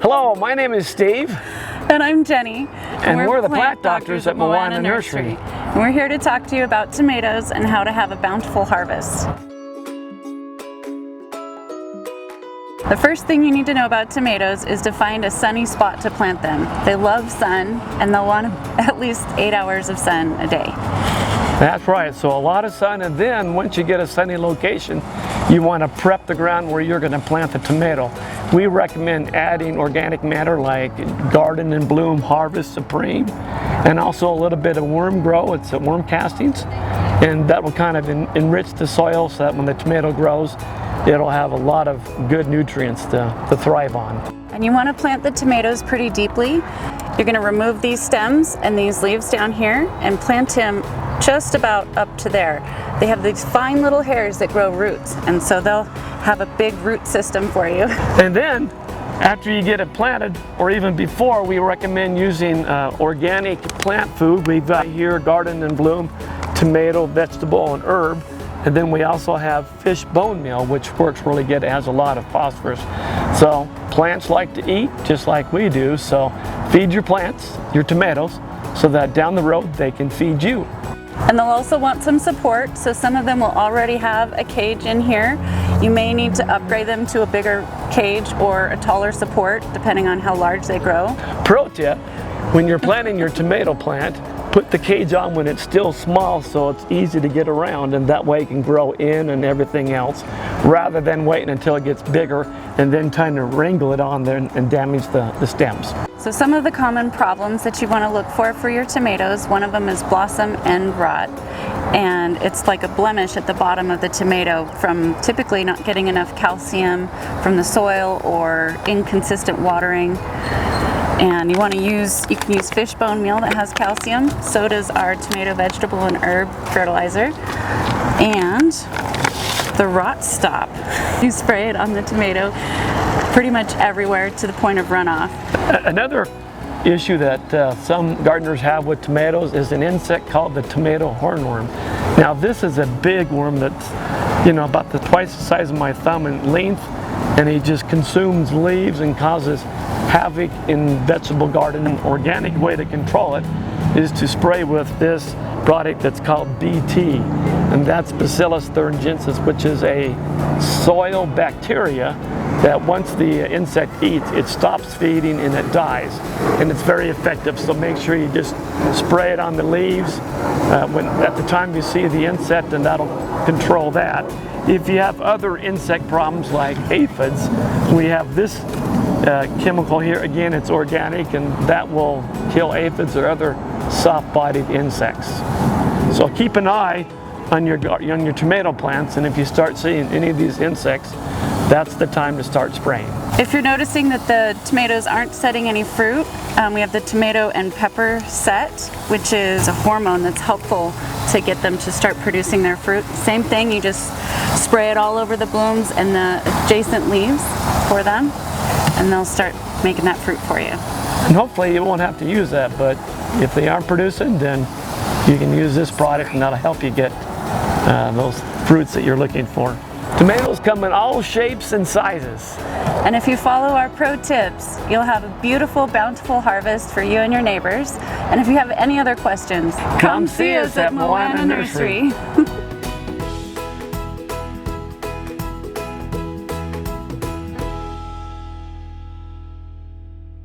Hello, my name is Steve. And I'm Jenny. And we're the plant doctors at Moana Nursery. And we're here to talk to you about tomatoes and how to have a bountiful harvest. The first thing you need to know about tomatoes is to find a sunny spot to plant them. They love sun and they'll want at least 8 hours of sun a day. That's right, so a lot of sun, and then once you get a sunny location, you want to prep the ground where you're going to plant the tomato. We recommend adding organic matter like Garden and Bloom Harvest Supreme, and also a little bit of worm grow. It's worm castings, and that will kind of enrich the soil so that when the tomato grows, it'll have a lot of good nutrients to thrive on. And you want to plant the tomatoes pretty deeply. You're going to remove these stems and these leaves down here and plant them just about up to there. They have these fine little hairs that grow roots, and so they'll have a big root system for you. And then after you get it planted, or even before, we recommend using organic plant food. We've got here Garden and Bloom tomato, vegetable, and herb. And then we also have fish bone meal, which works really good. It has a lot of phosphorus. So plants like to eat just like we do. So feed your plants, your tomatoes, so that down the road they can feed you. And they'll also want some support. So some of them will already have a cage in here. You may need to upgrade them to a bigger cage or a taller support, depending on how large they grow. Pro tip, when you're planting your tomato plant, put the cage on when it's still small so it's easy to get around, and that way it can grow in and everything else, rather than waiting until it gets bigger and then trying to wrangle it on there and damage the stems. So some of the common problems that you want to look for your tomatoes, one of them is blossom end rot. And it's like a blemish at the bottom of the tomato from typically not getting enough calcium from the soil or inconsistent watering. And you can use fish bone meal that has calcium. So does our tomato, vegetable, and herb fertilizer. And the rot stop. You spray it on the tomato pretty much everywhere to the point of runoff. Another issue that some gardeners have with tomatoes is an insect called the tomato hornworm. Now this is a big worm that's about twice the size of my thumb in length, and he just consumes leaves and causes havoc in vegetable garden. An organic way to control it is to spray with this product that's called BT, and that's Bacillus thuringiensis, which is a soil bacteria that once the insect eats, it stops feeding and it dies, and it's very effective. So make sure you just spray it on the leaves at the time you see the insect, and that'll control that. If you have other insect problems like aphids, we have this chemical here. Again, it's organic, and that will kill aphids or other soft-bodied insects. So keep an eye on your tomato plants, and if you start seeing any of these insects, that's the time to start spraying. If you're noticing that the tomatoes aren't setting any fruit, we have the tomato and pepper set, which is a hormone that's helpful to get them to start producing their fruit. Same thing, you just spray it all over the blooms and the adjacent leaves for them, and they'll start making that fruit for you. And hopefully you won't have to use that, but if they aren't producing, then you can use this product, and that'll help you get those fruits that you're looking for. Tomatoes come in all shapes and sizes. And if you follow our pro tips, you'll have a beautiful, bountiful harvest for you and your neighbors. And if you have any other questions, come see us at Moana Nursery.